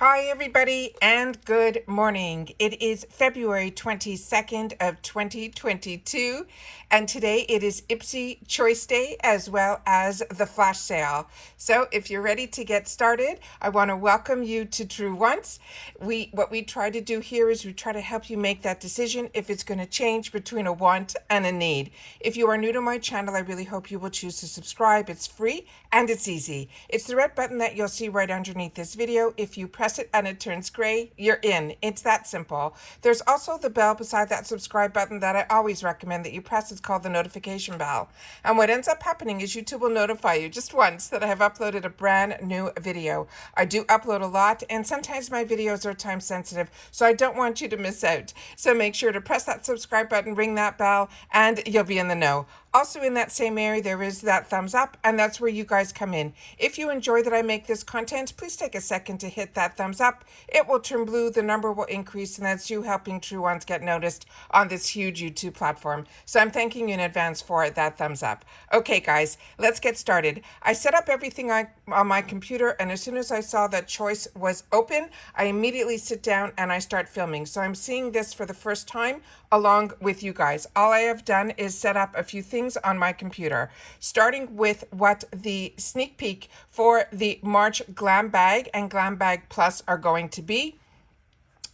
Hi everybody and good morning. It is February 22nd of 2022 and today it is IPSY Choice Day as well as the flash sale. So if you're ready to get started, I want to welcome you to True Wants. What we try to do here is we try to help you make that decision if it's going to change between a want and a need. If you are new to my channel, I really hope you will choose to subscribe. It's free and it's easy. It's the red button that you'll see right underneath this video. If you press it and it turns gray, you're in. It's that simple. There's also the bell beside that subscribe button that I always recommend that you press. It's called the notification bell. And what ends up happening is YouTube will notify you just once that I have uploaded a brand new video. I do upload a lot and sometimes my videos are time sensitive, so I don't want you to miss out. So make sure to press that subscribe button, ring that bell, and you'll be in the know. Also in that same area, there is that thumbs up, and that's where you guys come in. If you enjoy that I make this content, please take a second to hit that thumbs up. It will turn blue, the number will increase, and that's you helping True Ones get noticed on this huge YouTube platform. So I'm thanking you in advance for that thumbs up. Okay, guys, let's get started. I set up everything on my computer, and as soon as I saw that choice was open, I immediately sit down and I start filming. So I'm seeing this for the first time along with you guys. All I have done is set up a few things on my computer, starting with what the sneak peek for the March Glam Bag and Glam Bag Plus are going to be.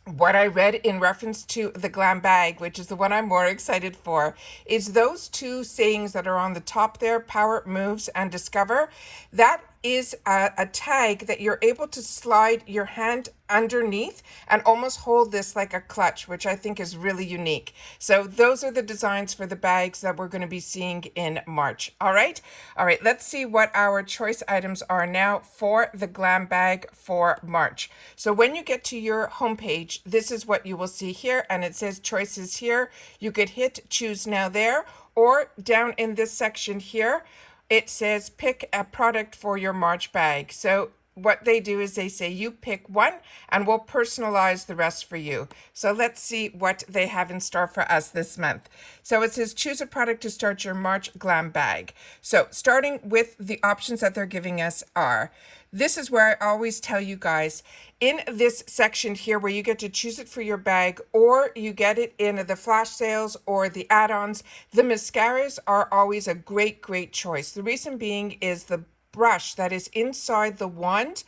What I read in reference to the Glam Bag, which is the one I'm more excited for, is those two sayings that are on the top there, power, moves, and discover. That is a tag that you're able to slide your hand underneath and almost hold this like a clutch, which I think is really unique. So those are the designs for the bags that we're going to be seeing in March. All right, let's see what our choice items are now for the Glam Bag for March. So when you get to your homepage, this is what you will see here, and it says choices here. You could hit choose now there, or down in this section here it says pick a product for your March bag. So what they do is they say you pick one and we'll personalize the rest for you. So let's see what they have in store for us this month. So it says choose a product to start your March Glam Bag. So starting with the options that they're giving us are, this is where I always tell you guys, in this section here where you get to choose it for your bag or you get it in the flash sales or the add-ons, the mascaras are always a great choice. The reason being is the brush that is inside the wand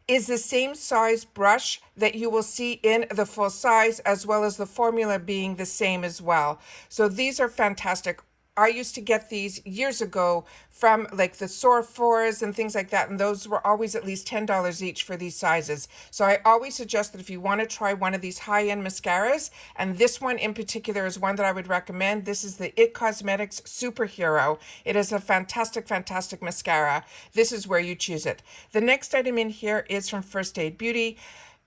is the same size brush that you will see in the full size, as well as the formula being the same as well. So these are fantastic. I used to get these years ago from like the Sorfors and things like that, and those were always at least $10 each for these sizes. So I always suggest that if you want to try one of these high-end mascaras, and this one in particular is one that I would recommend. This is the IT Cosmetics Superhero. It is a fantastic mascara. This is where you choose it. The next item in here is from First Aid Beauty.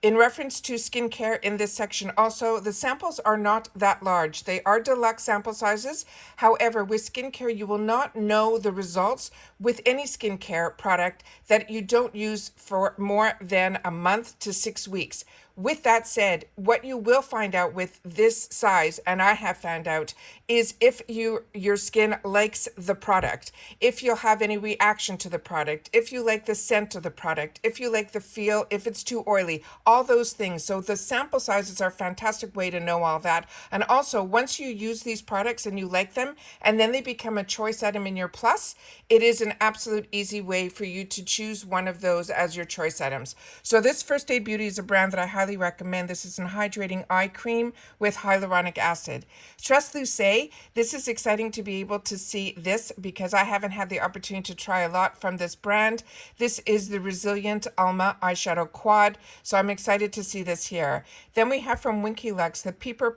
In reference to skincare in this section also, the samples are not that large. They are deluxe sample sizes. However, with skincare, you will not know the results with any skincare product that you don't use for more than a month to 6 weeks. With that said, what you will find out with this size, and I have found out, is if your skin likes the product, if you'll have any reaction to the product, if you like the scent of the product, if you like the feel, if it's too oily, all those things. So the sample sizes are a fantastic way to know all that. And also, once you use these products and you like them, and then they become a choice item in your plus, it is an absolute easy way for you to choose one of those as your choice items. So this First Aid Beauty is a brand that I highly recommend. This is an hydrating eye cream with hyaluronic acid. Translucé, this is exciting to be able to see this because I haven't had the opportunity to try a lot from this brand. This is the Resilient Alma Eyeshadow Quad, so I'm excited to see this here. Then we have from Winky Lux the Peeper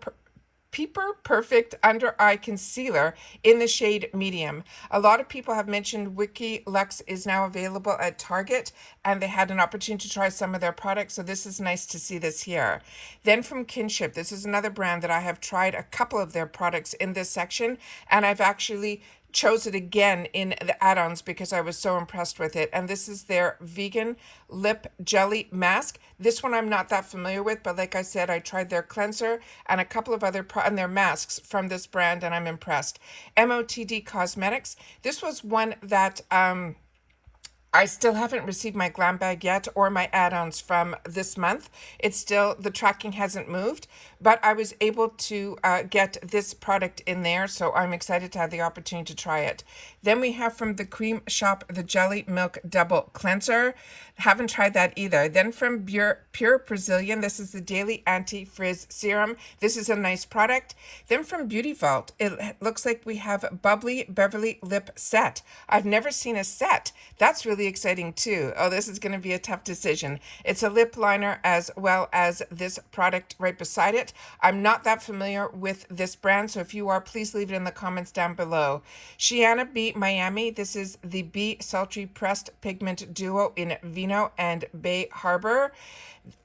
Perfect Under Eye Concealer in the shade Medium. A lot of people have mentioned Winky Lux is now available at Target, and they had an opportunity to try some of their products, so this is nice to see this here. Then from Kinship, this is another brand that I have tried a couple of their products in this section, and I've actually chose it again in the add-ons because I was so impressed with it. And this is their vegan lip jelly mask. This one I'm not that familiar with, but like I said, I tried their cleanser and a couple of other and their masks from this brand, and I'm impressed. MOTD Cosmetics. This was one that I still haven't received my Glam bag yet or my add-ons from this month. It's still, the tracking hasn't moved, but I was able to get this product in there, so I'm excited to have the opportunity to try it. Then we have from the Cream Shop the Jelly Milk Double Cleanser. Haven't tried that either. Then from Pure Brazilian, this is the Daily Anti-Frizz Serum. This is a nice product. Then from Beauty Vault, it looks like we have Bubbly Beverly Lip Set. I've never seen a set. That's really exciting too. Oh, this is going to be a tough decision. It's a lip liner as well as this product right beside it. I'm not that familiar with this brand, so if you are, please leave it in the comments down below. Shiana B Miami, this is the B Sultry Pressed Pigment Duo in Vino and Bay Harbor.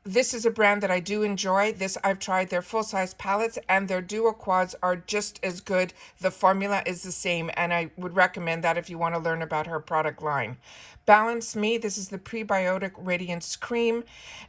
This is a brand that I do enjoy. This I've tried their full-size palettes, and their duo quads are just as good. The formula is the same, and I would recommend that if you want to learn about her product line. Balance Me, this is the Prebiotic Radiance Cream.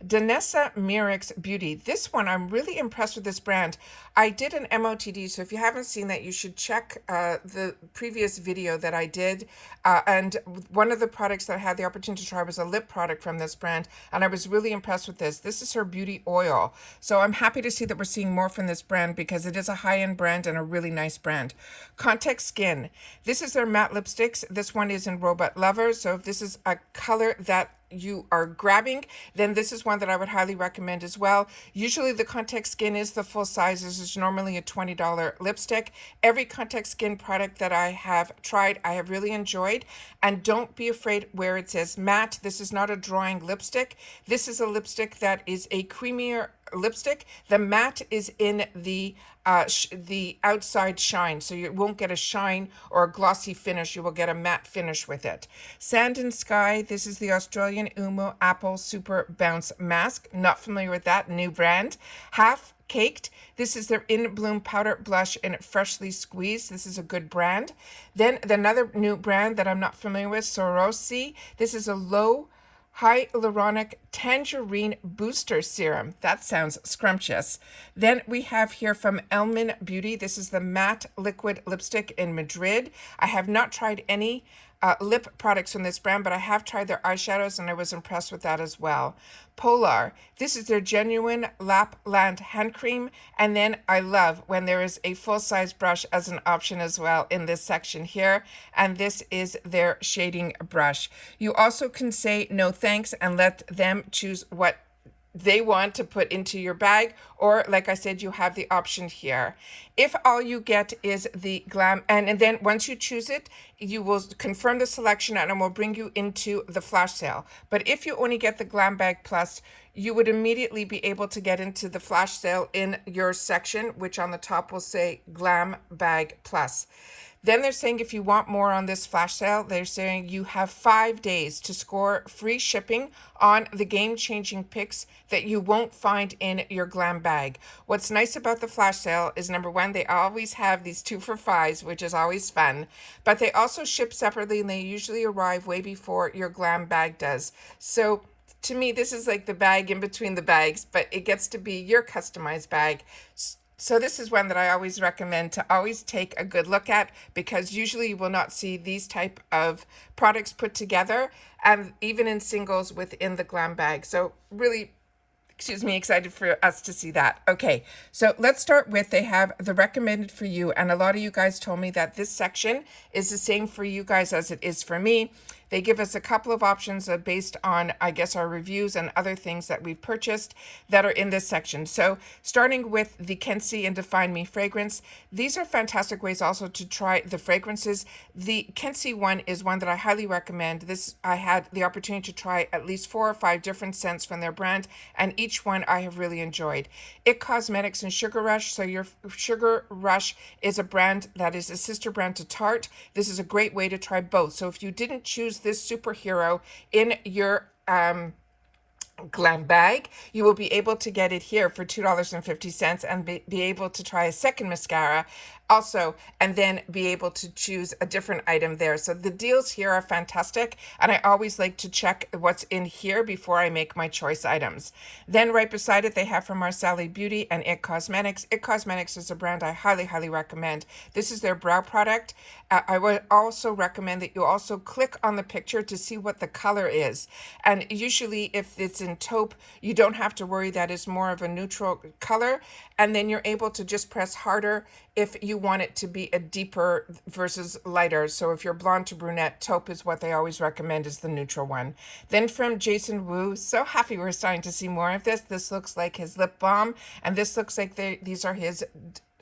Danessa Myricks Beauty. This one, I'm really impressed with this brand. I did an MOTD, so if you haven't seen that, you should check the previous video that I did. And one of the products that I had the opportunity to try was a lip product from this brand, and I was really impressed with this. This is her beauty oil. So I'm happy to see that we're seeing more from this brand because it is a high-end brand and a really nice brand. Context Skin. This is their matte lipsticks. This one is in Robot Lover. So if this is a color that you are grabbing, then this is one that I would highly recommend as well. Usually the Context Skin is the full size. This is normally a $20 lipstick. Every Context Skin product that I have tried, I have really enjoyed. And don't be afraid where it says matte. This is not a drawing lipstick. This is a lipstick that is a creamier lipstick. The matte is in the outside shine, so you won't get a shine or a glossy finish. You will get a matte finish with it. Sand and Sky, this is the Australian Umo Apple Super Bounce Mask. Not familiar with that, new brand. Half Caked, this is their In Bloom Powder Blush in Freshly Squeezed. This is a good brand. Then another new brand that I'm not familiar with, Sorosi. This is a low Hyaluronic Tangerine Booster Serum. That sounds scrumptious. Then we have here from Elman Beauty. This is the Matte Liquid Lipstick in Madrid. I have not tried any lip products from this brand, but I have tried their eyeshadows and I was impressed with that as well. Polar, this is their genuine Lapland hand cream, and then I love when there is a full-size brush as an option as well in this section here, and this is their shading brush. You also can say no thanks and let them choose what they want to put into your bag, or like I said, you have the option here. If all you get is the Glam, and then once you choose it, you will confirm the selection and it will bring you into the flash sale. But if you only get the Glam Bag Plus, you would immediately be able to get into the flash sale in your section, which on the top will say Glam Bag Plus. Then they're saying if you want more on this flash sale, they're saying you have 5 days to score free shipping on the game-changing picks that you won't find in your Glam bag. What's nice about the flash sale is, number one, they always have these 2 for 5s, which is always fun, but they also ship separately and they usually arrive way before your Glam bag does. So to me, this is like the bag in between the bags, but it gets to be your customized bag. So this is one that I always recommend to always take a good look at, because usually you will not see these type of products put together, and even in singles within the Glam bag. So really, excited for us to see that. Okay, so let's start with, they have the recommended for you, and a lot of you guys told me that this section is the same for you guys as it is for me. They give us a couple of options based on, I guess, our reviews and other things that we've purchased that are in this section. So starting with the Kenzie and Define Me fragrance, these are fantastic ways also to try the fragrances. The Kenzie one is one that I highly recommend. This, I had the opportunity to try at least 4 or 5 different scents from their brand, and each one I have really enjoyed. IT Cosmetics and Sugar Rush. So your Sugar Rush is a brand that is a sister brand to Tarte. This is a great way to try both. So if you didn't choose this superhero in your Glam bag, you will be able to get it here for $2.50 and be able to try a second mascara also, and then be able to choose a different item there. So the deals here are fantastic, and I always like to check what's in here before I make my choice items. Then right beside it, they have from Ciate Beauty and IT Cosmetics. IT Cosmetics is a brand I highly, highly recommend. This is their brow product. I would also recommend that you also click on the picture to see what the color is. And usually if it's in taupe, you don't have to worry, that is more of a neutral color. And then you're able to just press harder if you want it to be a deeper versus lighter. So if you're blonde to brunette, taupe is what they always recommend, is the neutral one. Then from Jason Wu, so happy we're starting to see more of this. This looks like his lip balm, and this looks like these are his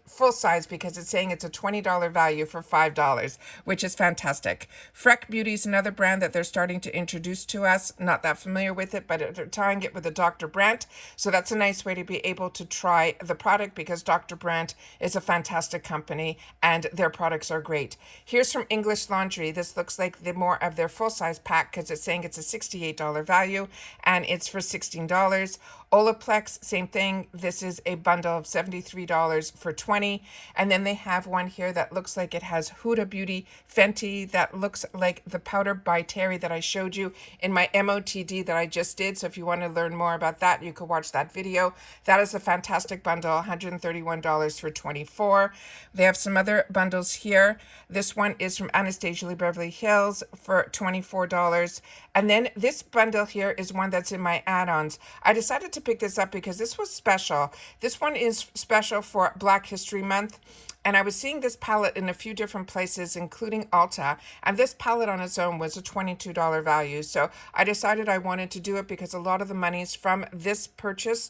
full size, because it's saying it's a $20 value for $5, which is fantastic. Freck Beauty is another brand that they're starting to introduce to us. Not that familiar with it, but they're tying it with a Dr. Brandt. So that's a nice way to be able to try the product, because Dr. Brandt is a fantastic company and their products are great. Here's from English Laundry. This looks like the more of their full size pack, because it's saying it's a $68 value and it's for $16. Olaplex, same thing. This is a bundle of $73 for $20. And then they have one here that looks like it has Huda Beauty Fenty. That looks like the powder by Terry that I showed you in my MOTD that I just did. So if you want to learn more about that, you could watch that video. That is a fantastic bundle, $131 for $24. They have some other bundles here. This one is from Anastasia Beverly Hills for $24. And then this bundle here is one that's in my add-ons. I decided to pick this up because this was special. This one is special for Black History Month. And I was seeing this palette in a few different places, including Ulta. And this palette on its own was a $22 value. So I decided I wanted to do it because a lot of the monies from this purchase,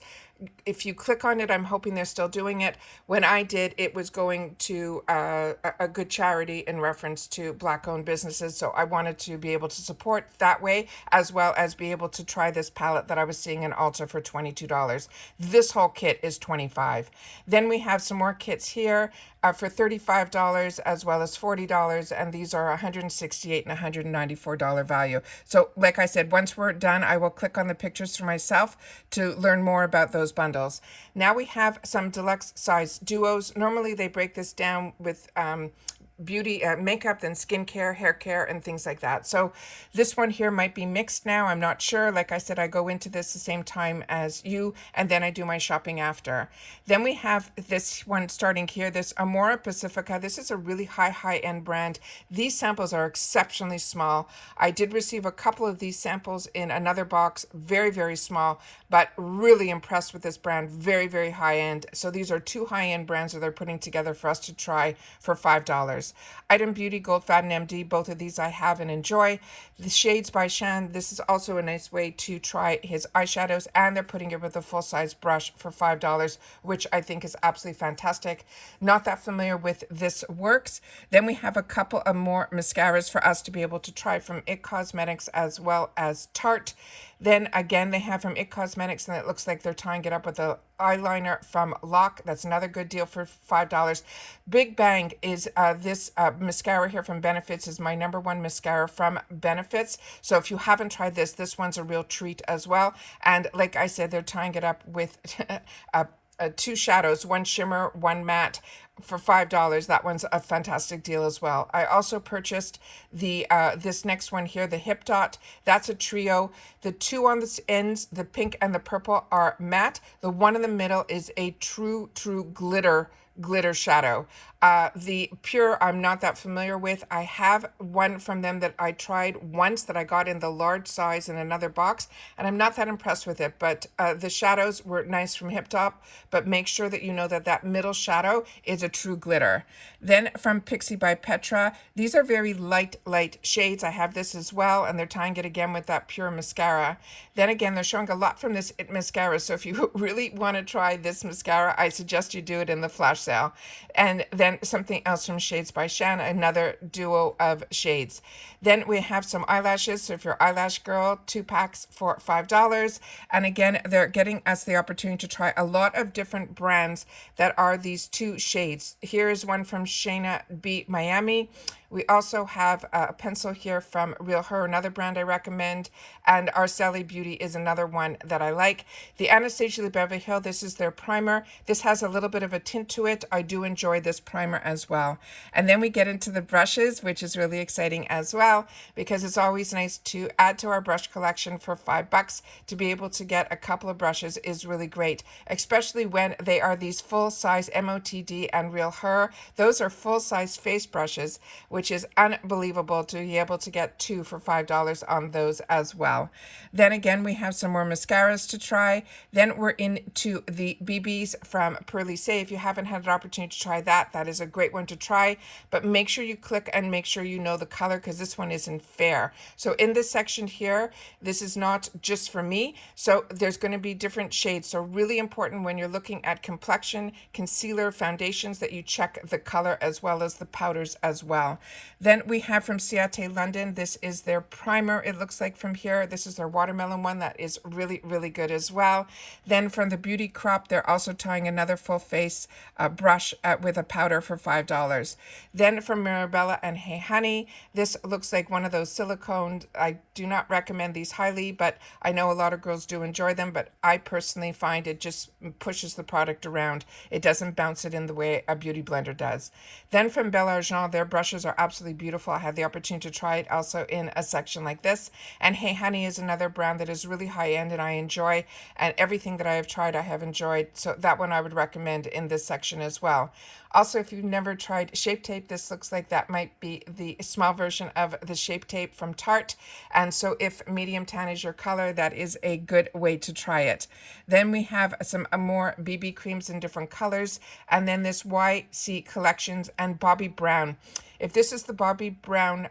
if you click on it, I'm hoping they're still doing it. When I did, it was going to a good charity in reference to Black-owned businesses. So I wanted to be able to support that way, as well as be able to try this palette that I was seeing in Ulta for $22. This whole kit is $25. Then we have some more kits here for $35 as well as $40, and these are $168 and $194 value. So like I said, once we're done, I will click on the pictures for myself to learn more about those bundles. Now we have some deluxe size duos. Normally they break this down with beauty, makeup, then skincare, hair care, and things like that. So this one here might be mixed now. I'm not sure. Like I said, I go into this the same time as you, and then I do my shopping after. Then we have this one starting here, this Amore Pacifica. This is a really high-end brand. These samples are exceptionally small. I did receive a couple of these samples in another box, very, very small, but really impressed with this brand, very, very high-end. So these are two high-end brands that they're putting together for us to try for $5. Item Beauty, Gold Fat, and MD, both of these I have and enjoy. The Shades by Shan, this is also a nice way to try his eyeshadows, and they're putting it with a full-size brush for $5, which I think is absolutely fantastic. Not that familiar with this works. Then we have a couple of more mascaras for us to be able to try from IT Cosmetics as well as Tarte. Then again, they have from IT Cosmetics, and it looks like they're tying it up with a eyeliner from Lock. That's another good deal for $5. Big Bang is this mascara here from Benefits, is my #1 mascara from Benefits. So if you haven't tried this, this one's a real treat as well. And like I said, they're tying it up with two shadows, one shimmer, one matte, for $5. That one's a fantastic deal as well. I also purchased the this next one here, the Hip Dot. That's a trio. The two on the ends, the pink and the purple, are matte. The one in the middle is a true glitter shadow. The Pure, I'm not that familiar with. I have one from them that I tried once that I got in the large size in another box, and I'm not that impressed with it. But the shadows were nice from Hip Top, but make sure that you know that that middle shadow is a true glitter. Then from Pixie by Petra, these are very light shades. I have this as well, and they're tying it again with that Pure mascara. Then again, they're showing a lot from this mascara, so if you really want to try this mascara, I suggest you do it in the flash sale. And then something else from Shades by Shan, another duo of shades. Then we have some eyelashes, so if you're eyelash girl, 2 packs for $5. And again, they're getting us the opportunity to try a lot of different brands that are these 2 shades. Here is one from Shayna B. Miami. We also have a pencil here from Real Her, another brand I recommend, and Arceli Beauty is another one that I like. The Anastasia Beverly Hills, this is their primer. This has a little bit of a tint to it. it. I do enjoy this primer as well. And then we get into the brushes, which is really exciting as well, because it's always nice to add to our brush collection for $5. To be able to get a couple of brushes is really great, especially when they are these full-size MOTD and Real Her. Those are full-size face brushes, which is unbelievable to be able to get two for $5 on those as well. Then again, we have some more mascaras to try. Then we're into the BBs from Pearly Say. If you haven't had an opportunity to try that, that is a great one to try. But make sure you click and make sure you know the color, because this one isn't fair. So in this section here, this is not just for me. So there's going to be different shades. So really important when you're looking at complexion, concealer, foundations, that you check the color as well as the powders as well. Then we have from Ciate London, this is their primer, it looks like from here. This is their watermelon one that is really, really good as well. Then from the Beauty Crop, they're also tying another full face brush with a powder for $5. Then from Mirabella and Hey Honey, this looks like one of those siliconed. I do not recommend these highly, but I know a lot of girls do enjoy them, but I personally find it just pushes the product around. It doesn't bounce it in the way a beauty blender does. Then from Belle Argent, their brushes are absolutely beautiful. I had the opportunity to try it also in a section like this. And Hey Honey is another brand that is really high end and I enjoy, and everything that I have tried I have enjoyed. So that one I would recommend in this section as well. Also, if you've never tried Shape Tape, this looks like that might be the small version of the Shape Tape from Tarte. And so if medium tan is your color, that is a good way to try it. Then we have some Amore BB creams in different colors. And then this YC Collections and Bobbi Brown. If this is the Bobbi Brown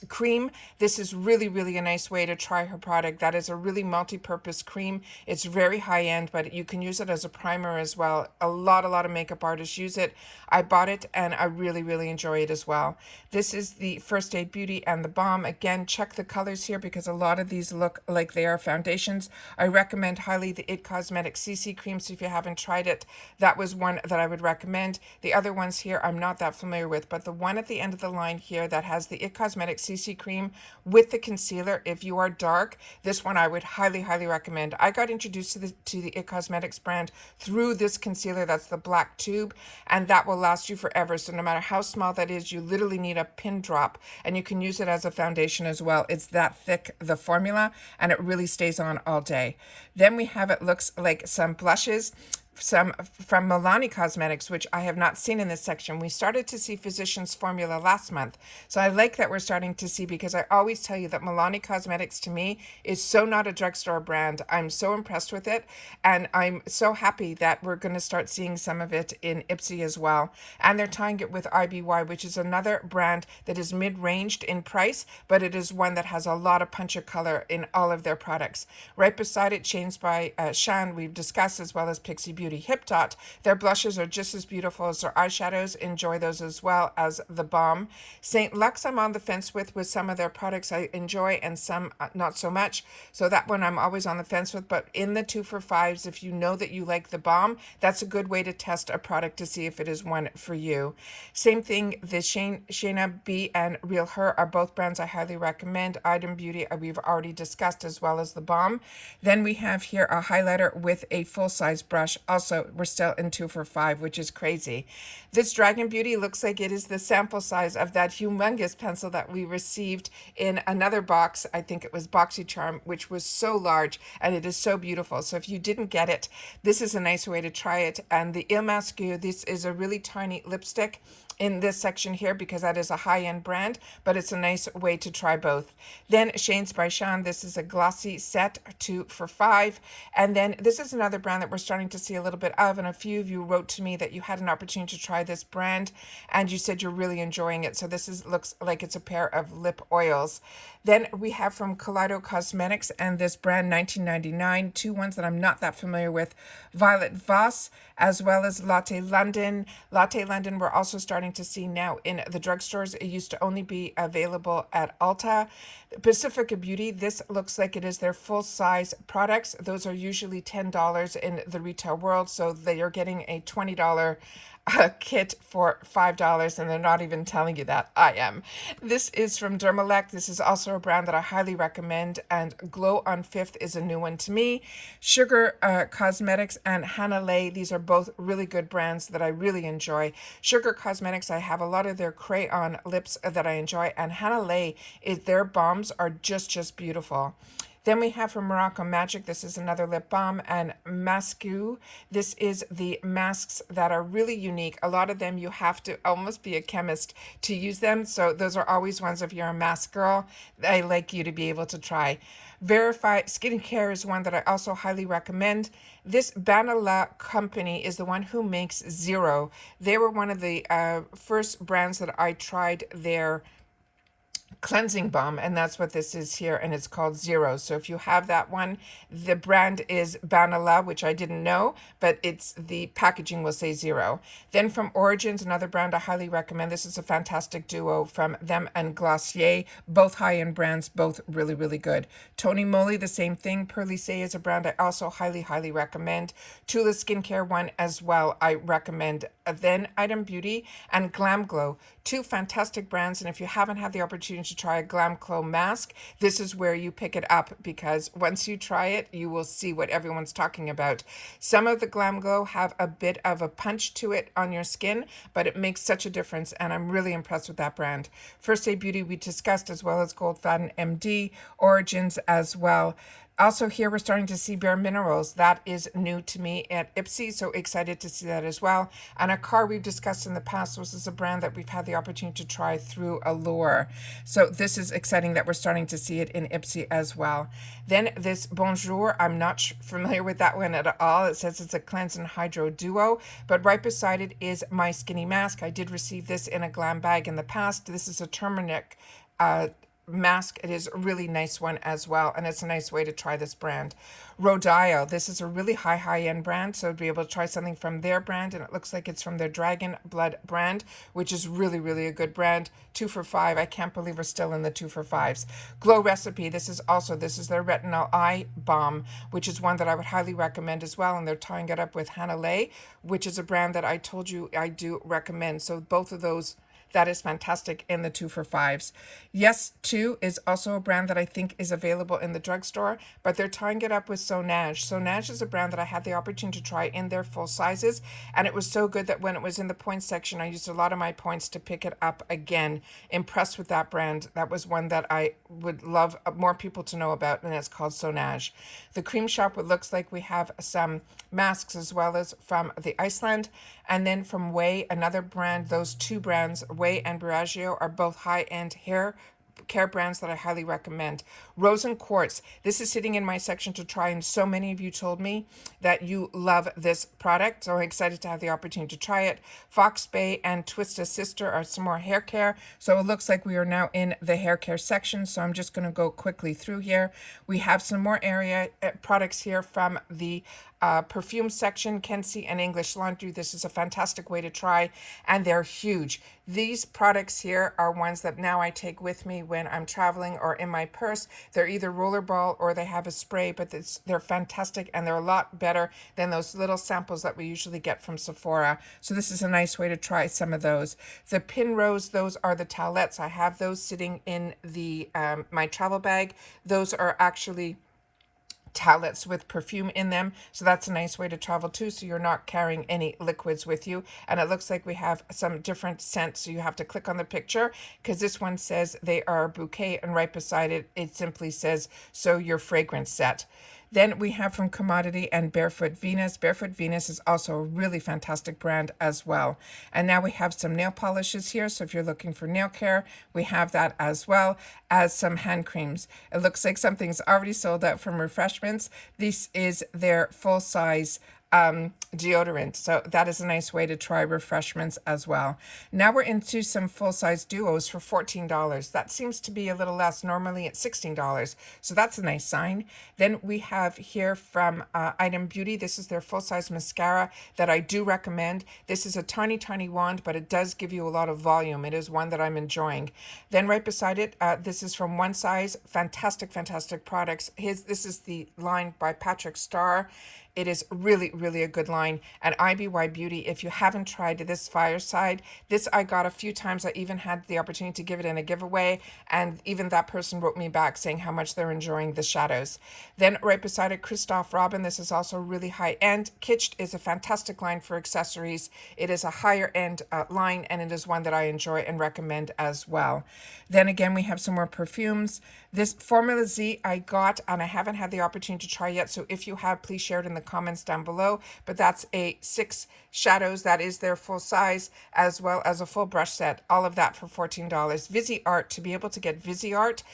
cream, this is really, really a nice way to try her product. That is a really multi-purpose cream. It's very high-end, but you can use it as a primer as well. A lot of makeup artists use it. I bought it and I really, really enjoy it as well. This is the First Aid Beauty and the Balm. Again, check the colors here because a lot of these look like they are foundations. I recommend highly the IT Cosmetics CC cream, so if you haven't tried it, that was one that I would recommend. The other ones here I'm not that familiar with, but the one at the end of the line here that has the IT Cosmetics CC cream with the concealer, if you are dark, this one I would highly, highly recommend. I got introduced to the IT Cosmetics brand through this concealer. That's the black tube, and that will last you forever. So no matter how small that is, you literally need a pin drop, and you can use it as a foundation as well. It's that thick, the formula, and it really stays on all day. Then we have, it looks like some blushes. Some from Milani Cosmetics, which I have not seen in this section. We started to see Physicians Formula last month. So I like that we're starting to see, because I always tell you that Milani Cosmetics to me is so not a drugstore brand. I'm so impressed with it. And I'm so happy that we're going to start seeing some of it in IPSY as well. And they're tying it with IBY, which is another brand that is mid-ranged in price, but it is one that has a lot of punch of color in all of their products. Right beside it, Chains by Shan, we've discussed, as well as Pixie Beauty. Hip Dot. Their blushes are just as beautiful as their eyeshadows. Enjoy those as well as the Balm. St. Lux I'm on the fence with some of their products I enjoy and some not so much. So that one I'm always on the fence with. But in the 2 for $5s, if you know that you like the Balm, that's a good way to test a product to see if it is one for you. Same thing, the Shayna B and Real Her are both brands I highly recommend. Item Beauty we've already discussed, as well as the Balm. Then we have here a highlighter with a full-size brush. Also, we're still in 2 for $5, which is crazy. This Dragon Beauty looks like it is the sample size of that humongous pencil that we received in another box. I think it was BoxyCharm, which was so large, and it is so beautiful. So if you didn't get it, this is a nice way to try it. And the Il Masque, this is a really tiny lipstick in this section here, because that is a high-end brand, but it's a nice way to try both. Then Shanes by Shan, this is a glossy set, 2 for $5. And then this is another brand that we're starting to see a little bit of, and a few of you wrote to me that you had an opportunity to try this brand and you said you're really enjoying it. So this is looks like it's a pair of lip oils. Then we have from Collido Cosmetics and this brand 1999, two ones that I'm not that familiar with, Violet Voss, as well as Latte London. Latte London we're also starting to see now in the drugstores. It used to only be available at ULTA. Pacifica Beauty, this looks like it is their full-size products. Those are usually $10 in the retail world, so they are getting a $20 a kit for $5, and they're not even telling you that. I am. This is from Dermalect. This is also a brand that I highly recommend, and Glow on Fifth is a new one to me. Sugar Cosmetics and Hannah Lay, these are both really good brands that I really enjoy. Sugar Cosmetics, I have a lot of their crayon lips that I enjoy, and Hannah Lay, their balms are just beautiful. Then we have from Morocco Magic, this is another lip balm, and Mascu. This is the masks that are really unique. A lot of them you have to almost be a chemist to use them, so those are always ones if you're a mask girl, I like you to be able to try. Verify Skincare is one that I also highly recommend. This Banala company is the one who makes Zero. They were one of the first brands that I tried their cleansing balm, and that's what this is here, and it's called Zero. So if you have that one, the brand is Banala, which I didn't know, but it's the packaging will say Zero. Then from Origins, another brand I highly recommend. This is a fantastic duo from them and Glossier, both high-end brands, both really good. Tony Moly, the same thing. Perlissé is a brand I also highly recommend. Tula Skincare one as well, I recommend. Then Item Beauty and Glam Glow, two fantastic brands, and if you haven't had the opportunity to try a Glam Glow mask, this is where you pick it up, because once you try it, you will see what everyone's talking about. Some of the Glam Glow have a bit of a punch to it on your skin, but it makes such a difference, and I'm really impressed with that brand. First Aid Beauty we discussed, as well as Goldfaden MD, Origins as well. Also here we're starting to see Bare Minerals. That is new to me at IPSY, so excited to see that as well. And a car we've discussed in the past, this is a brand that we've had the opportunity to try through Allure. So this is exciting that we're starting to see it in IPSY as well. Then this Bonjour, I'm not familiar with that one at all. It says it's a cleanse and hydro duo, but right beside it is My Skinny Mask. I did receive this in a Glam bag in the past. This is a turmeric mask. It is a really nice one as well, and it's a nice way to try this brand. Rodile, this is a really high-end brand, so to be able to try something from their brand, and it looks like it's from their Dragon Blood brand, which is really a good brand. 2 for $5. I can't believe we're still in the 2 for $5s. Glow Recipe, this is their retinol eye balm, which is one that I would highly recommend as well, and they're tying it up with Hannah Lay, which is a brand that I told you I do recommend. So both of those, that is fantastic in the 2 for $5s. Yes 2 is also a brand that I think is available in the drugstore, but they're tying it up with Sonage. Sonage is a brand that I had the opportunity to try in their full sizes, and it was so good that when it was in the points section, I used a lot of my points to pick it up again. Impressed with that brand. That was one that I would love more people to know about, and it's called Sonage. The Cream Shop, it looks like we have some masks as well as from the Iceland, and then from Way, another brand. Those two brands, Way and Bellagio, are both high-end hair care brands that I highly recommend. Rose and Quartz, this is sitting in my section to try, and so many of you told me that you love this product, so I'm excited to have the opportunity to try it. Fox Bay and Twista Sister are some more hair care, so it looks like we are now in the hair care section, so I'm just going to go quickly through here. We have some more area products here from the perfume section, Kenzie and English Laundry. This is a fantastic way to try, and they're huge. These products here are ones that now I take with me when I'm traveling or in my purse. They're either rollerball or they have a spray, but they're fantastic, and they're a lot better than those little samples that we usually get from Sephora. So this is a nice way to try some of those. The Pin Rose, those are the towelettes. I have those sitting in the my travel bag. Those are actually towelettes with perfume in them, so that's a nice way to travel too, so you're not carrying any liquids with you. And it looks like we have some different scents, so you have to click on the picture, because this one says they are a bouquet, and right beside it, it simply says, so your fragrance set. Then we have from Commodity and Barefoot Venus. Barefoot Venus is also a really fantastic brand as well. And now we have some nail polishes here. So if you're looking for nail care, we have that, as well as some hand creams. It looks like something's already sold out from Refreshments. This is their full size deodorant, so that is a nice way to try Refreshments as well. Now we're into some full-size duos for $14. That seems to be a little less. Normally it's $16, so that's a nice sign. Then we have here from Item Beauty. This is their full-size mascara that I do recommend. This is a tiny wand, but it does give you a lot of volume. It is one that I'm enjoying. Then right beside it, this is from One Size. Fantastic products. This is the line by Patrick Starr. It is really, really a good line. And IBY Beauty, if you haven't tried this Fireside, this I got a few times. I even had the opportunity to give it in a giveaway, and even that person wrote me back saying how much they're enjoying the shadows. Then right beside it, Christoph Robin. This is also really high end. Kitsched is a fantastic line for accessories. It is a higher end line, and it is one that I enjoy and recommend as well. Then again, we have some more perfumes. This Formula Z I got, and I haven't had the opportunity to try yet. So if you have, please share it in the comments down below. But that's a 6 shadows. That is their full size, as well as a full brush set. All of that for $14. Visi Art, to be able to get Visi Art,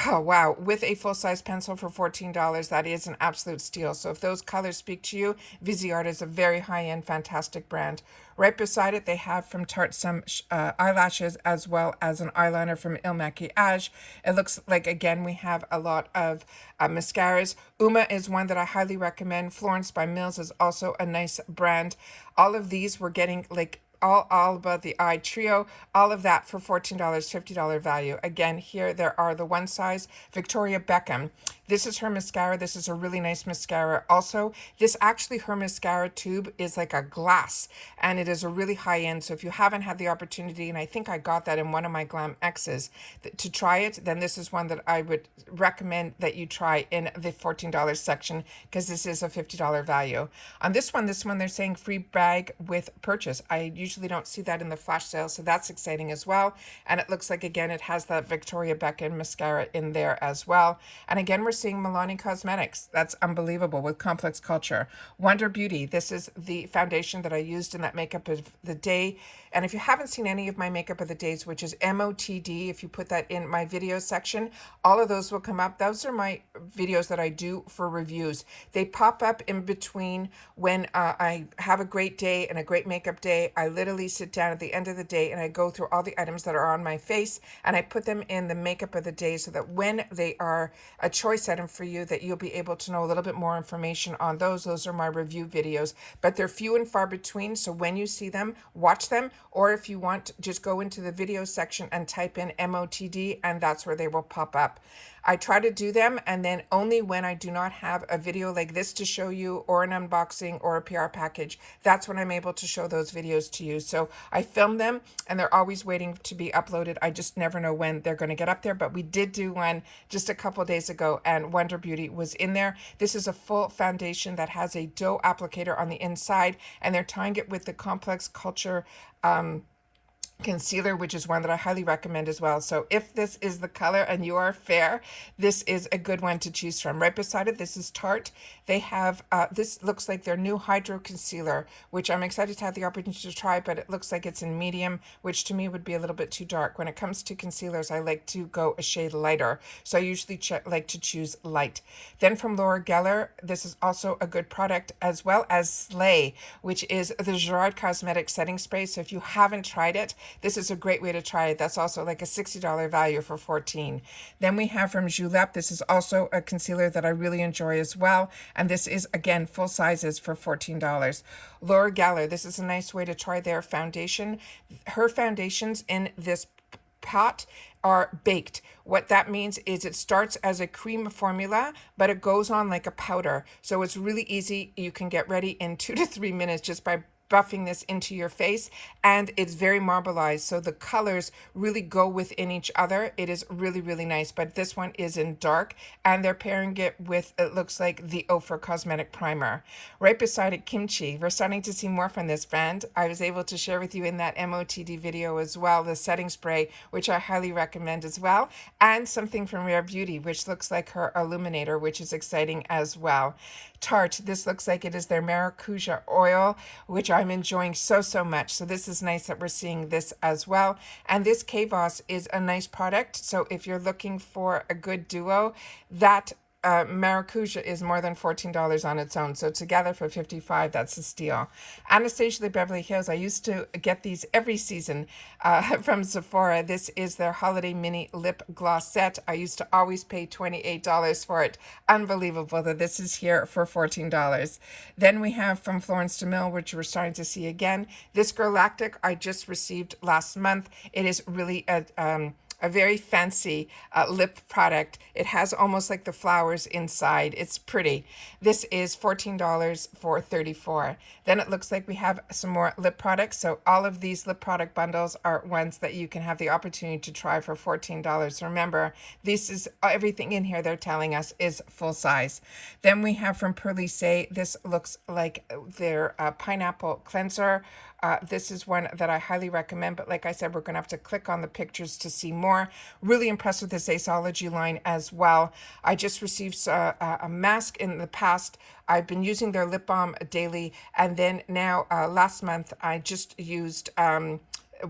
oh wow, with a full-size pencil for $14, that is an absolute steal. So if those colors speak to you, Viseart is a very high-end, fantastic brand. Right beside it, they have from Tarte some eyelashes, as well as an eyeliner from Il Maquillage. It looks like, again, we have a lot of mascaras. Uma is one that I highly recommend. Florence by Mills is also a nice brand. All of these we're getting like all about the eye trio, all of that for $14, $50 value. Again, here there are the one size. Victoria Beckham, this is her mascara. This is a really nice mascara. Also, this actually, her mascara tube is like a glass, and it is a really high end. So if you haven't had the opportunity, and I think I got that in one of my Glam X's, to try it, then this is one that I would recommend that you try in the $14 section, because this is a $50 value. On this one they're saying free bag with purchase. I usually don't see that in the flash sale, so that's exciting as well. And it looks like, again, it has that Victoria Beckham mascara in there as well. And again, we're seeing Milani Cosmetics. That's unbelievable, with Complex Culture. Wonder Beauty, this is the foundation that I used in that makeup of the day. And if you haven't seen any of my makeup of the days, which is MOTD, if you put that in my video section, all of those will come up. Those are my videos that I do for reviews. They pop up in between when I have a great day and a great makeup day. I literally sit down at the end of the day and I go through all the items that are on my face, and I put them in the makeup of the day, so that when they are a choice item for you, that you'll be able to know a little bit more information on those. Those are my review videos, but they're few and far between. So when you see them, watch them, or if you want, just go into the video section and type in MOTD, and that's where they will pop up. I try to do them, and then only when I do not have a video like this to show you, or an unboxing or a PR package, that's when I'm able to show those videos to you. So I film them, and they're always waiting to be uploaded. I just never know when they're going to get up there, but we did do one just a couple days ago, and Wonder Beauty was in there. This is a full foundation that has a dough applicator on the inside, and they're tying it with the Complex Culture concealer, which is one that I highly recommend as well. So if this is the color and you are fair, this is a good one to choose from. Right beside it, this is Tarte. They have, this looks like their new Hydro Concealer, which I'm excited to have the opportunity to try, but it looks like it's in medium, which to me would be a little bit too dark. When it comes to concealers, I like to go a shade lighter. So I usually like to choose light. Then from Laura Geller, this is also a good product, as well as Slay, which is the Gerard Cosmetics setting spray. So if you haven't tried it, this is a great way to try it. That's also like a $60 value for $14. Then we have from Julep. This is also a concealer that I really enjoy as well. And this is, again, full sizes for $14. Laura Geller, this is a nice way to try their foundation. Her foundations in this pot are baked. What that means is it starts as a cream formula, but it goes on like a powder. So it's really easy. You can get ready in 2 to 3 minutes just by buffing this into your face, and it's very marbleized, so the colors really go within each other. It is really, really nice, but this one is in dark, and they're pairing it with, it looks like, the Ofra Cosmetic Primer. Right beside it, Kimchi. We're starting to see more from this brand. I was able to share with you in that MOTD video as well, the setting spray, which I highly recommend as well, and something from Rare Beauty, which looks like her illuminator, which is exciting as well. Tarte, this looks like it is their maracuja oil, which I'm enjoying so much. So this is nice that we're seeing this as well. And this Kavos is a nice product. So if you're looking for a good duo, that maracuja is more than $14 on its own. So together for $55, that's a steal. Anastasia the Beverly Hills, I used to get these every season from Sephora. This is their holiday mini lip gloss set. I used to always pay $28 for it. Unbelievable that this is here for $14. Then we have from Florence de Mille, which we're starting to see again. This Galactic I just received last month. It is really a a very fancy lip product. It has almost like the flowers inside. It's pretty. This is $14 for 34. Then it looks like we have some more lip products. So all of these lip product bundles are ones that you can have the opportunity to try for $14. Remember, this is everything in here they're telling us is full size. Then we have from Pearly Say, this looks like their pineapple cleanser. This is one that I highly recommend, but like I said, we're going to have to click on the pictures to see more. Really impressed with this Aceology line as well. I just received a mask in the past. I've been using their lip balm daily, and then now last month I just used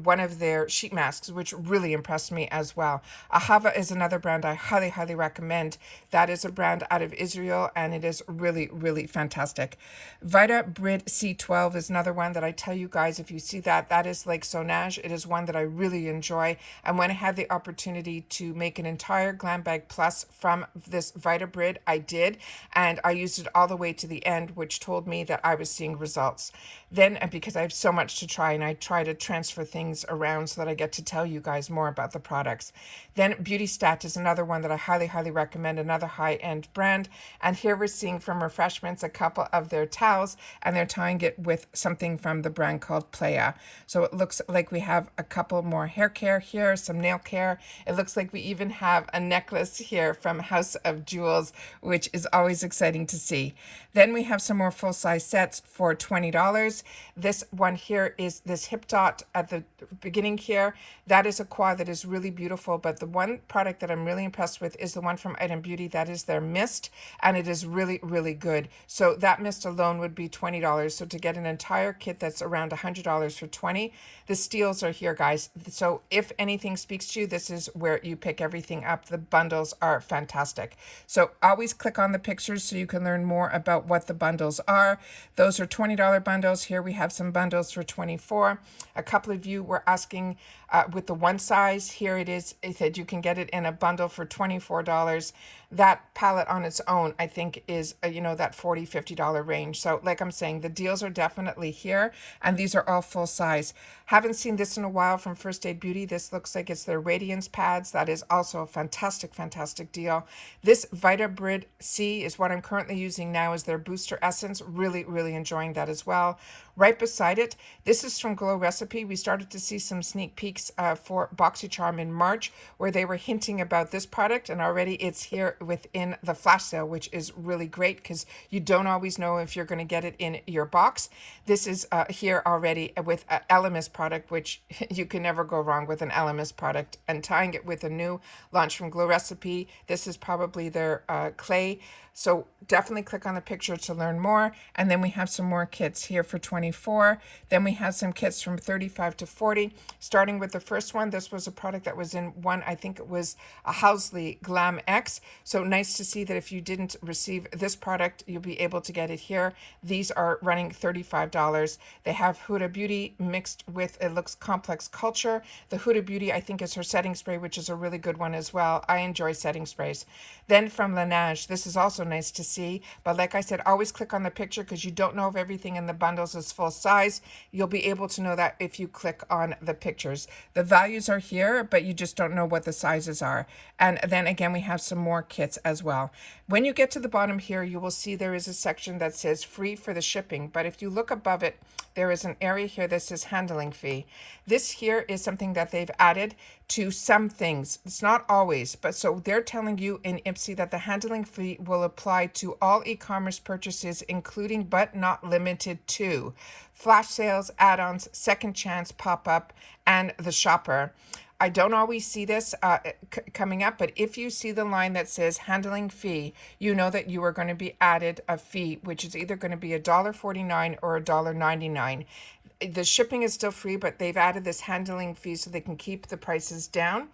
one of their sheet masks, which really impressed me as well. Ahava is another brand I highly, highly recommend. That is a brand out of Israel, and it is really, really fantastic. Vita Brid C12 is another one that I tell you guys, if you see that, that is like Sonage. It is one that I really enjoy. And when I had the opportunity to make an entire Glam Bag Plus from this Vita Brid, I did. And I used it all the way to the end, which told me that I was seeing results. Then, because I have so much to try, and I try to transfer things around so that I get to tell you guys more about the products. Then Beauty Stat is another one that I highly, highly recommend, another high-end brand. And here we're seeing from Refreshments a couple of their towels, and they're tying it with something from the brand called Playa. So it looks like we have a couple more hair care here, some nail care. It looks like we even have a necklace here from House of Jewels, which is always exciting to see. Then we have some more full-size sets for $20. This one here is this Hip Dot at the beginning here. That is a quad that is really beautiful, but the one product that I'm really impressed with is the one from Item Beauty. That is their mist, and it is really, really good. So that mist alone would be $20. So to get an entire kit that's around $100 for $20, the steals are here, guys. So if anything speaks to you, this is where you pick everything up. The bundles are fantastic. So always click on the pictures so you can learn more about what the bundles are. Those are $20 bundles. Here we have some bundles for $24. A couple of you were asking with the one size. Here it is. It said you can get it in a bundle for $24. That palette on its own, I think, is, that $40, $50 range. So like I'm saying, the deals are definitely here, and these are all full size. Haven't seen this in a while from First Aid Beauty. This looks like it's their Radiance Pads. That is also a fantastic, fantastic deal. This Vita Brid C is what I'm currently using now as their Booster Essence. Really, really enjoying that as well. Right beside it, this is from Glow Recipe. We started to see some sneak peeks for BoxyCharm in March, where they were hinting about this product, and already it's here within the flash sale, which is really great because you don't always know if you're going to get it in your box. This is here already with an Elemis product, which you can never go wrong with an Elemis product, and tying it with a new launch from Glow Recipe. This is probably their clay. So definitely click on the picture to learn more. And then we have some more kits here for $24. Then we have some kits from $35 to $40. Starting with the first one, this was a product that was in one, I think it was a Housley Glam X. So nice to see that if you didn't receive this product, you'll be able to get it here. These are running $35. They have Huda Beauty mixed with, it looks Complex Culture. The Huda Beauty, I think, is her setting spray, which is a really good one as well. I enjoy setting sprays. Then from Laneige, this is also nice to see, but like I said, always click on the picture because you don't know if everything in the bundles is full size. You'll be able to know that if you click on the pictures. The values are here, but you just don't know what the sizes are. And then again, we have some more kits as well. When you get to the bottom here, you will see there is a section that says free for the shipping, but if you look above it, there is an area here that says handling fee. This here is something that they've added to some things. It's not always, but so they're telling you in IPSY that the handling fee will apply to all e-commerce purchases, including but not limited to flash sales, add-ons, second chance pop-up, and the shopper. I don't always see this coming up, but if you see the line that says handling fee, you know that you are going to be added a fee, which is either going to be $1.49 or $1.99. The shipping is still free, but they've added this handling fee so they can keep the prices down.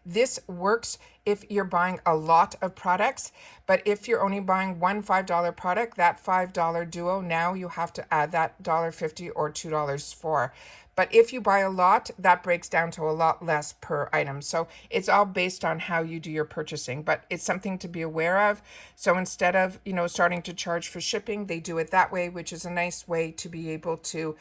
This works if you're buying a lot of products, but if you're only buying one $5 product, that $5 duo, now you have to add that $1.50 or $2 for. But if you buy a lot, that breaks down to a lot less per item. So it's all based on how you do your purchasing, but it's something to be aware of. So instead of, starting to charge for shipping, they do it that way, which is a nice way to be able to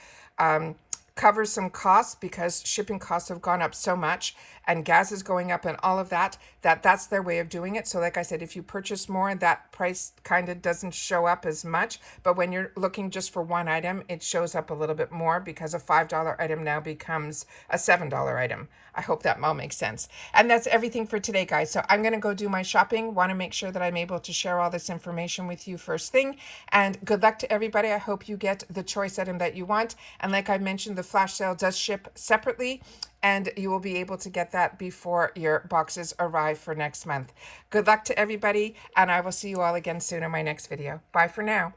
cover some costs because shipping costs have gone up so much. and gas is going up and all of that, that's their way of doing it. So like I said, if you purchase more, that price kind of doesn't show up as much. But when you're looking just for one item, it shows up a little bit more because a $5 item now becomes a $7 item. I hope that all makes sense. And that's everything for today, guys. So I'm going to go do my shopping. Want to make sure that I'm able to share all this information with you first thing. And good luck to everybody. I hope you get the choice item that you want. And like I mentioned, the flash sale does ship separately, and you will be able to get that before your boxes arrive for next month. Good luck to everybody, and I will see you all again soon in my next video. Bye for now.